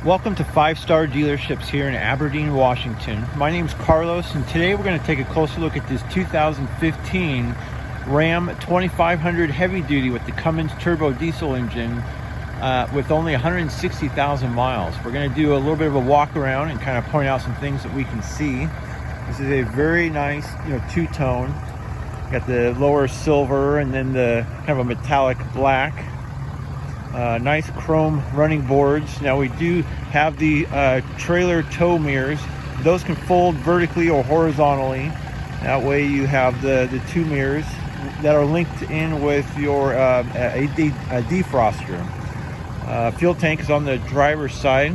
Welcome to 5-Star Dealerships here in Aberdeen, Washington. My name's Carlos, and today we're going to take a closer look at this 2015 Ram 2500 Heavy Duty with the Cummins turbo diesel engine with only 160,000 miles. We're going to do a little bit of a walk around and kind of point out some things that we can see. This is a very nice, two-tone. Got the lower silver and then the kind of a metallic black. Nice chrome running boards. Now we do have the trailer tow mirrors. Those can fold vertically or horizontally. That way you have the two mirrors that are linked in with your a defroster. Fuel tank is on the driver's side.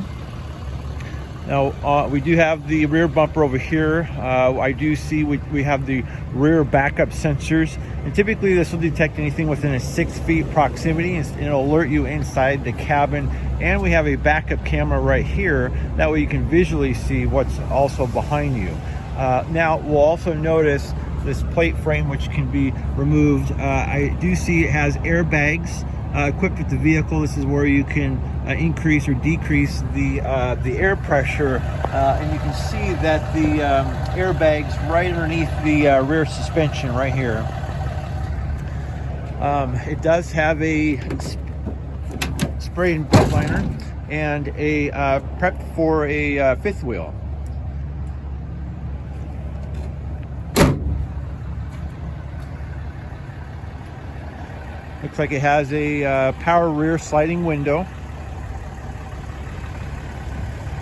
Now we do have the rear bumper over here. I do see we have the rear backup sensors, and typically this will detect anything within a 6 feet proximity, and it'll alert you inside the cabin. And we have a backup camera right here, that way you can visually see what's also behind you. Now we'll also notice this plate frame, which can be removed. I do see it has airbags equipped with the vehicle. This is where you can increase or decrease the air pressure, and you can see that the airbags right underneath the rear suspension right here. It does have a spray and belt liner and a prep for a fifth wheel. Looks like it has a power rear sliding window.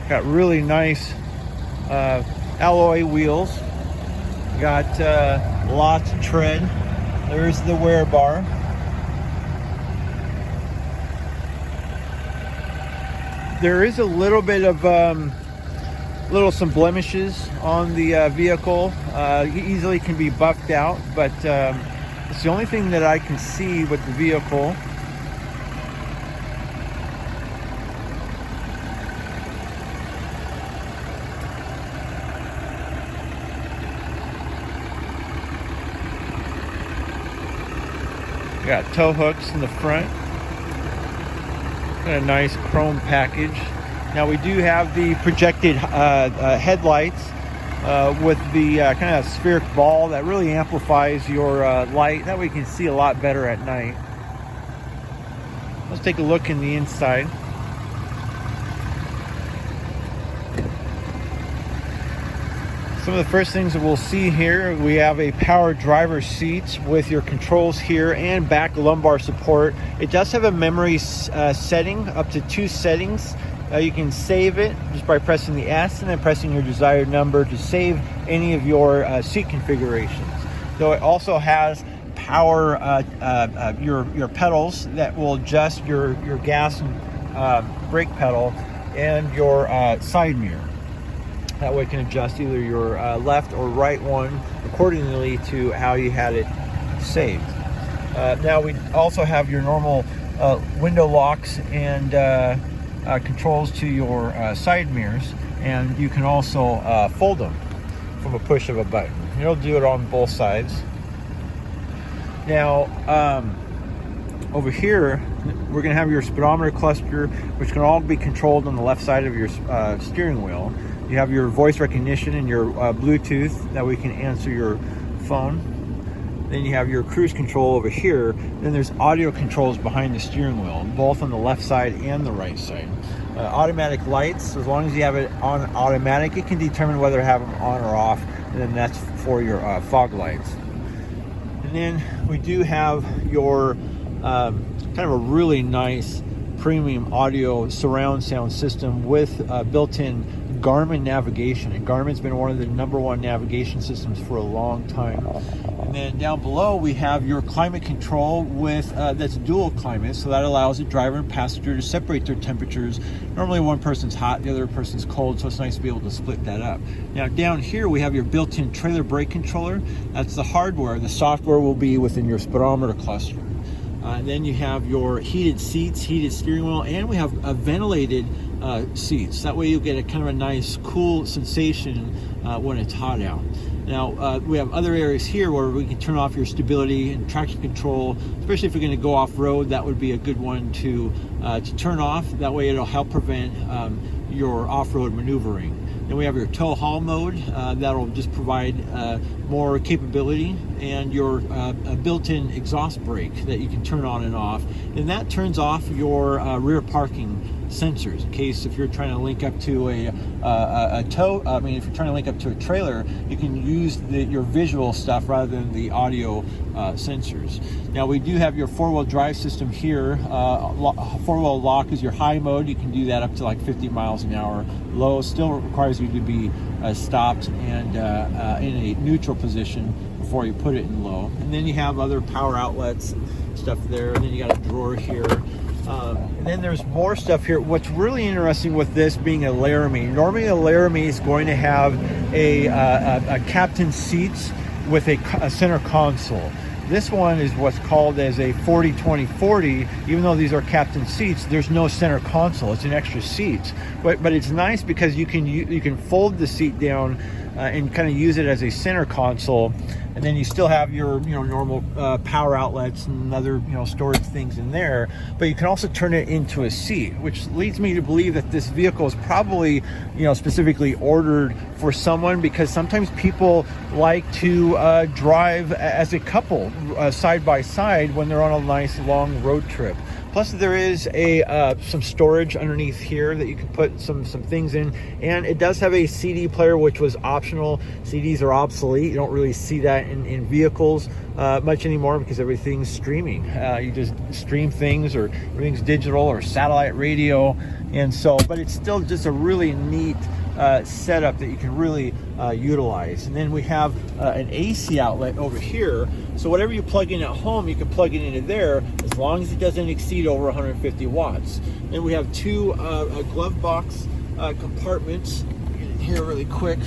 Got really nice alloy wheels. Got lots of tread. There's the wear bar. There is a little bit of some blemishes on the vehicle. Easily can be buffed out, but it's the only thing that I can see with the vehicle. Got tow hooks in the front. Got a nice chrome package. Now we do have the projected headlights with the kind of spheric ball that really amplifies your light. That way you can see a lot better at night. Let's take a look in the inside. Some of the first things that we'll see here, we have a power driver seat with your controls here and back lumbar support. It does have a memory setting, up to 2 settings. You can save it just by pressing the S and then pressing your desired number to save any of your seat configurations. So it also has power, your pedals that will adjust your gas and brake pedal, and your side mirror. That way it can adjust either your left or right one accordingly to how you had it saved. Now we also have your normal window locks and controls to your side mirrors, and you can also fold them from a push of a button. It'll do it on both sides. Now over here we're going to have your speedometer cluster, which can all be controlled on the left side of your steering wheel. You have your voice recognition and your Bluetooth, that we can answer your phone. Then you have your cruise control over here. Then there's audio controls behind the steering wheel, both on the left side and the right side. Automatic lights, as long as you have it on automatic, it can determine whether to have them on or off, and then that's for your fog lights. And then we do have your kind of a really nice premium audio surround sound system with built-in Garmin navigation, and Garmin's been one of the #1 navigation systems for a long time. And then down below we have your climate control with that's dual climate, so that allows the driver and passenger to separate their temperatures. Normally one person's hot, the other person's cold, so it's nice to be able to split that up. Now down here we have your built-in trailer brake controller. That's the hardware. The software will be within your speedometer cluster. Then you have your heated seats, heated steering wheel, and we have ventilated seats. That way you'll get a kind of a nice cool sensation when it's hot out. Now we have other areas here where we can turn off your stability and traction control, especially if you're going to go off road. That would be a good one to turn off. That way it'll help prevent your off-road maneuvering. Then we have your tow haul mode that'll just provide more capability, and your built-in exhaust brake that you can turn on and off. And that turns off your rear parking sensors in case if you're trying to link up to a if you're trying to link up to a trailer, you can use your visual stuff rather than the audio sensors. Now we do have your four-wheel drive system here. Four-wheel lock is your high mode. You can do that up to like 50 miles an hour. Low still requires you to be stopped and in a neutral position before you put it in low. And then you have other power outlets and stuff there. And then you got a drawer here. And then there's more stuff here. What's really interesting with this being a Laramie, normally a Laramie is going to have a captain seats with a center console. This one is what's called as a 40-20-40. Even though these are captain seats, there's no center console. It's an extra seat, but it's nice because you can fold the seat down and kind of use it as a center console, and then you still have your normal power outlets and other storage things in there, but you can also turn it into a seat, which leads me to believe that this vehicle is probably specifically ordered for someone, because sometimes people like to drive as a couple side by side when they're on a nice long road trip. Plus there is some storage underneath here that you can put some things in, and it does have a CD player, which was optional. CDs are obsolete. You don't really see that in vehicles much anymore because everything's streaming. You just stream things, or everything's digital or satellite radio, and so, but it's still just a really neat setup that you can really utilize. And then we have an AC outlet over here, so whatever you plug in at home, you can plug it into there as long as it doesn't exceed over 150 watts. Then we have two glove box compartments. Get in here really quick.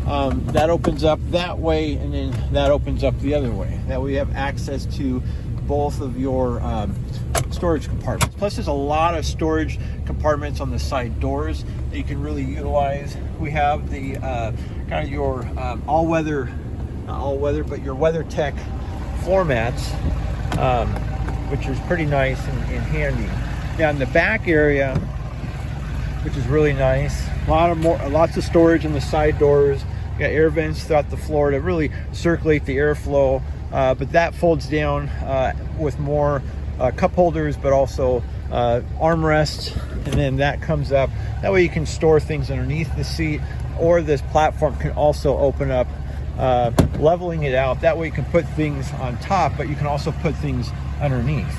That opens up that way, and then that opens up the other way. That way you have access to both of your storage compartments. Plus there's a lot of storage compartments on the side doors that you can really utilize. We have the kind of your all-weather, not all-weather, but your WeatherTech floor mats, which is pretty nice and handy. Now in the back area, which is really nice, lots of storage in the side doors. You got air vents throughout the floor to really circulate the airflow, but that folds down with more cup holders, but also armrests, and then that comes up. That way you can store things underneath the seat, or this platform can also open up, leveling it out. That way you can put things on top, but you can also put things underneath.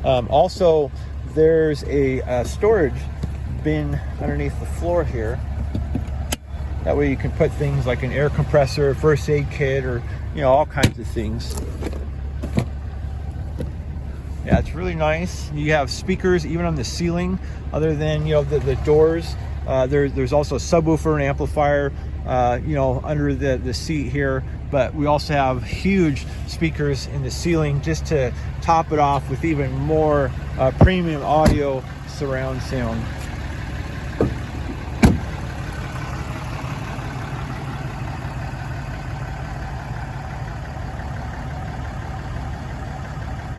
Also, there's a storage bin underneath the floor here. That way you can put things like an air compressor, first aid kit, or all kinds of things. Yeah, it's really nice. You have speakers even on the ceiling, other than the doors. There's also a subwoofer and amplifier under the seat here, but we also have huge speakers in the ceiling just to top it off with even more premium audio surround sound.